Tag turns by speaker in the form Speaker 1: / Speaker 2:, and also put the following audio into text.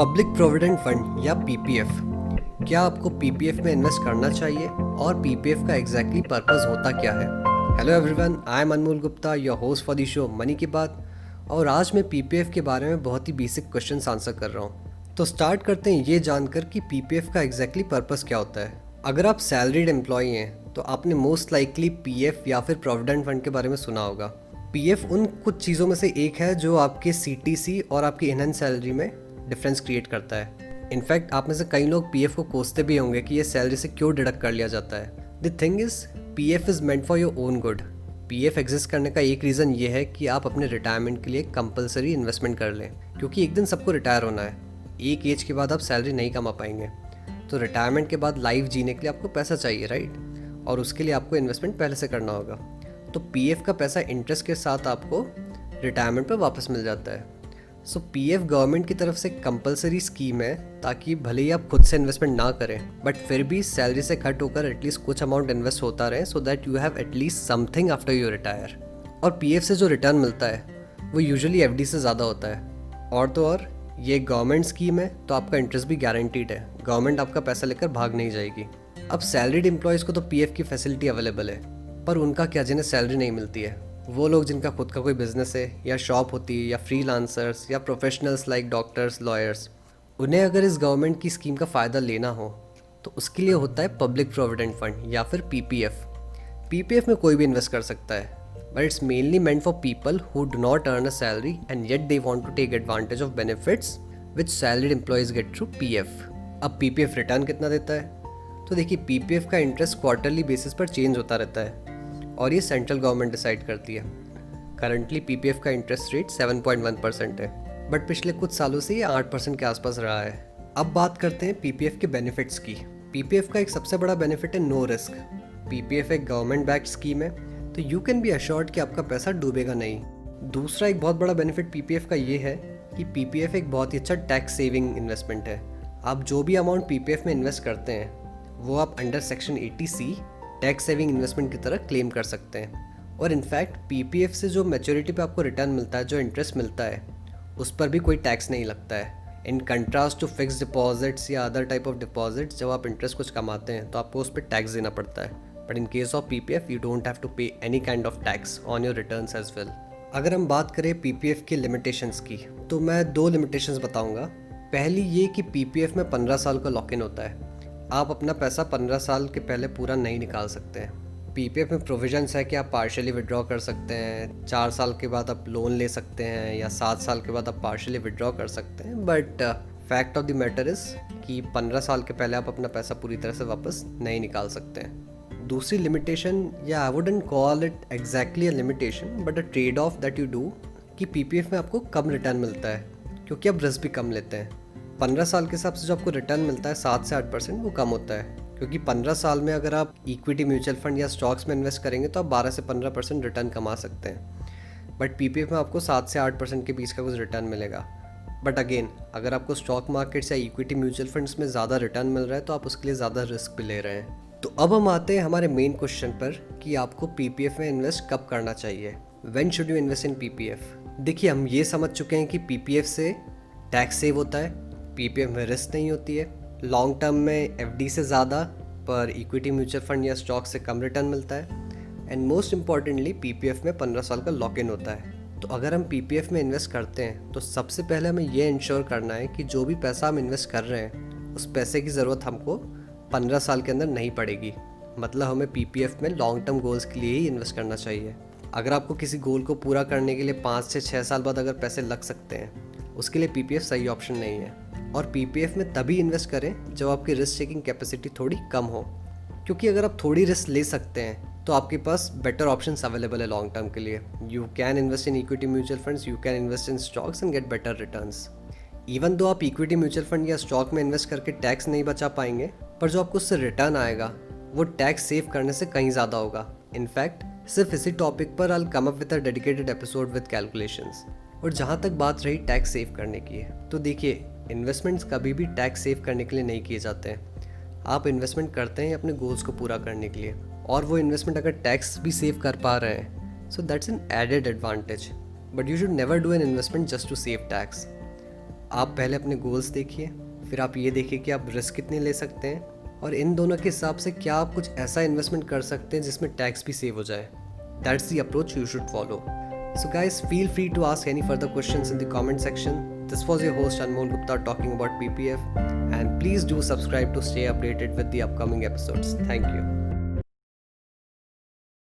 Speaker 1: Public provident fund या PPF. क्या आपको पीपीएफ में इन्वेस्ट करना चाहिए और पीपीएफ का एग्जैक्टली पर्पस होता क्या है? Hello everyone, I am Anmol Gupta, your host for the show money की बात। और आज मैं पीपीएफ के बारे में बहुत ही बेसिक क्वेश्चंस आंसर कर रहा हूँ। तो स्टार्ट करते हैं ये जानकर कि पीपीएफ का एग्जैक्टली पर्पस क्या होता है। अगर आप सैलरीड एम्प्लॉय हैं तो आपने मोस्ट लाइकली पीएफ या फिर प्रोविडेंट फंड के बारे में सुना होगा। पीएफ उन कुछ चीज़ों में से एक है जो आपके सीटीसी और आपकी इनहैंस सैलरी में डिफरेंस क्रिएट करता है। इनफैक्ट आप में से कई लोग पीएफ को कोसते भी होंगे कि ये सैलरी से क्यों डिडक्ट कर लिया जाता है। The thing is PF is meant for your own good. PF exist करने का एक रीज़न ये है कि आप अपने रिटायरमेंट के लिए कंपलसरी इन्वेस्टमेंट कर लें, क्योंकि एक दिन सबको रिटायर होना है। एक एज के बाद आप सैलरी नहीं कमा पाएंगे, तो रिटायरमेंट के बाद लाइफ जीने के लिए आपको पैसा चाहिए, राइट? और उसके लिए आपको इन्वेस्टमेंट पहले से करना होगा। तो पीएफ का पैसा इंटरेस्ट के साथ आपको रिटायरमेंट पर वापस मिल जाता है। सो पीएफ गवर्नमेंट की तरफ से कंपलसरी स्कीम है, ताकि भले ही आप खुद से इन्वेस्टमेंट ना करें बट फिर भी सैलरी से कट होकर एटलीस्ट कुछ अमाउंट इन्वेस्ट होता रहे, so that you have at least something after you retire. और पीएफ से जो रिटर्न मिलता है वो यूजुअली एफडी से ज़्यादा होता है। और तो और ये गवर्नमेंट स्कीम है, तो आपका इंटरेस्ट भी गारंटीड है। गवर्नमेंट आपका पैसा लेकर भाग नहीं जाएगी। अब सैलरीड एम्प्लॉयज़ को तो पीएफ की फैसिलिटी अवेलेबल है, पर उनका क्या, जिन्हें सैलरी नहीं मिलती है, वो लोग जिनका खुद का कोई बिजनेस है या शॉप होती है या फ्रीलांसर्स या प्रोफेशनल्स लाइक डॉक्टर्स, लॉयर्स, उन्हें अगर इस गवर्नमेंट की स्कीम का फ़ायदा लेना हो तो उसके लिए होता है पब्लिक प्रोविडेंट फंड या फिर पीपीएफ। पीपीएफ में कोई भी इन्वेस्ट कर सकता है, but it's mainly meant for people who do not earn a salary and yet they want to take advantage of benefits which salaried employees get through PF. अब PPF return कितना देता है? तो देखिए, पीपीएफ का इंटरेस्ट क्वार्टरली बेसिस पर change होता रहता है और ये सेंट्रल गवर्नमेंट डिसाइड करती है। करंटली पीपीएफ का इंटरेस्ट रेट 7.1% है, बट पिछले कुछ सालों से ये 8% के आसपास रहा है। अब बात करते हैं पीपीएफ के बेनिफिट्स की। पीपीएफ का एक सबसे बड़ा बेनिफिट है नो रिस्क। पीपीएफ एक गवर्नमेंट बैक्ड स्कीम है, तो यू कैन बी अश्योर्ड कि आपका पैसा डूबेगा नहीं। दूसरा एक बहुत बड़ा बेनिफिट पीपीएफ का ये है कि पीपीएफ एक बहुत ही अच्छा टैक्स सेविंग इन्वेस्टमेंट है। आप जो भी अमाउंट पीपीएफ में इन्वेस्ट करते हैं वो आप under section 80C tax saving investment की तरह क्लेम कर सकते हैं। और इनफैक्ट पीपीएफ से जो मैच्योरिटी पे आपको रिटर्न मिलता है, जो इंटरेस्ट मिलता है, उस पर भी कोई टैक्स नहीं लगता है। In contrast to fix deposits या अदर टाइप ऑफ डिपॉजिट्स, जब आप इंटरेस्ट कुछ कमाते हैं तो आपको उस पर टैक्स देना पड़ता है, but in case of PPF you don't have to pay any kind of tax on your returns as well. अगर हम बात करें पीपीएफ की लिमिटेशंस की, तो मैं 2 लिमिटेशंस बताऊंगा। पहली ये कि पीपीएफ में 15 साल का लॉक इन होता है। आप अपना पैसा 15 साल के पहले पूरा नहीं निकाल सकते हैं। पीपीएफ में प्रोविजंस है कि आप पार्शियली विड्रॉ कर सकते हैं, 4 साल के बाद आप लोन ले सकते हैं, या 7 साल के बाद आप पार्शियली विड्रॉ कर सकते हैं। But fact of the matter is कि 15 साल के पहले आप अपना पैसा पूरी तरह से वापस नहीं निकाल सकते हैं। दूसरी लिमिटेशन, या I wouldn't call it exactly a limitation but a trade off that you do, कि पीपीएफ में आपको कम रिटर्न मिलता है क्योंकि आप रिस्क भी कम लेते हैं। 15 साल के हिसाब से जो आपको रिटर्न मिलता है 7 से 8%, वो कम होता है, क्योंकि 15 साल में अगर आप इक्विटी म्यूचुअल फंड या स्टॉक्स में इन्वेस्ट करेंगे तो आप 12 से 15% रिटर्न कमा सकते हैं। बट पीपीएफ में आपको 7 से 8% के बीच का कुछ रिटर्न मिलेगा। बट अगेन, अगर आपको स्टॉक मार्केट्स या इक्विटी म्यूचुअल फंड्स में ज़्यादा रिटर्न मिल रहा है तो आप उसके लिए ज़्यादा रिस्क भी ले रहे हैं। तो अब हम आते हैं हमारे मेन क्वेश्चन पर कि आपको पीपीएफ में इन्वेस्ट कब करना चाहिए। When should you invest in PPF? देखिए, हम ये समझ चुके हैं कि पीपीएफ से टैक्स सेव होता है, पीपीएफ में रिस्क नहीं होती है, लॉन्ग टर्म में एफडी से ज़्यादा पर इक्विटी म्यूचुअल फंड या स्टॉक से कम रिटर्न मिलता है, एंड मोस्ट इम्पॉर्टेंटली पीपीएफ में 15 साल का लॉक इन होता है। तो अगर हम पीपीएफ में इन्वेस्ट करते हैं तो सबसे पहले हमें यह इंश्योर करना है कि जो भी पैसा हम इन्वेस्ट कर रहे हैं उस पैसे की ज़रूरत हमको 15 साल के अंदर नहीं पड़ेगी। मतलब हमें पीपीएफ में लॉन्ग टर्म गोल्स के लिए ही इन्वेस्ट करना चाहिए। अगर आपको किसी गोल को पूरा करने के लिए 5 से 6 साल बाद अगर पैसे लग सकते हैं, उसके लिए पीपीएफ सही ऑप्शन नहीं है। और पीपीएफ में तभी इन्वेस्ट करें जब आपकी रिस्क टेकिंग कैपेसिटी थोड़ी कम हो, क्योंकि अगर आप थोड़ी रिस्क ले सकते हैं तो आपके पास बेटर ऑप्शंस अवेलेबल है लॉन्ग टर्म के लिए। You can invest in equity mutual funds, you can invest in stocks and get better returns. Even though आप इक्विटी म्यूचुअल फंड या स्टॉक में इन्वेस्ट करके टैक्स नहीं बचा पाएंगे, पर जो आपको उससे रिटर्न आएगा वो टैक्स सेव करने से कहीं ज़्यादा होगा। इनफैक्ट सिर्फ इसी टॉपिक पर I come up with a dedicated episode with calculations. और जहाँ तक बात रही टैक्स सेव करने की है, तो देखिए, इन्वेस्टमेंट्स कभी भी टैक्स सेव करने के लिए नहीं किए जाते हैं। आप इन्वेस्टमेंट करते हैं अपने गोल्स को पूरा करने के लिए, और वो इन्वेस्टमेंट अगर टैक्स भी सेव कर पा रहे हैं, so that's an added advantage. But you should never do an investment just to save tax. आप पहले अपने गोल्स देखिए, फिर आप ये देखिए कि आप रिस्क कितने ले सकते हैं, और इन दोनों के हिसाब से क्या आप कुछ ऐसा इन्वेस्टमेंट कर सकते हैं जिसमें टैक्स भी सेव हो जाए. That's the approach you should follow. So guys, feel free to ask any further questions in the comment section. This was your host Anmol Gupta talking about PPF, and please do subscribe to stay updated with the upcoming episodes. Thank you.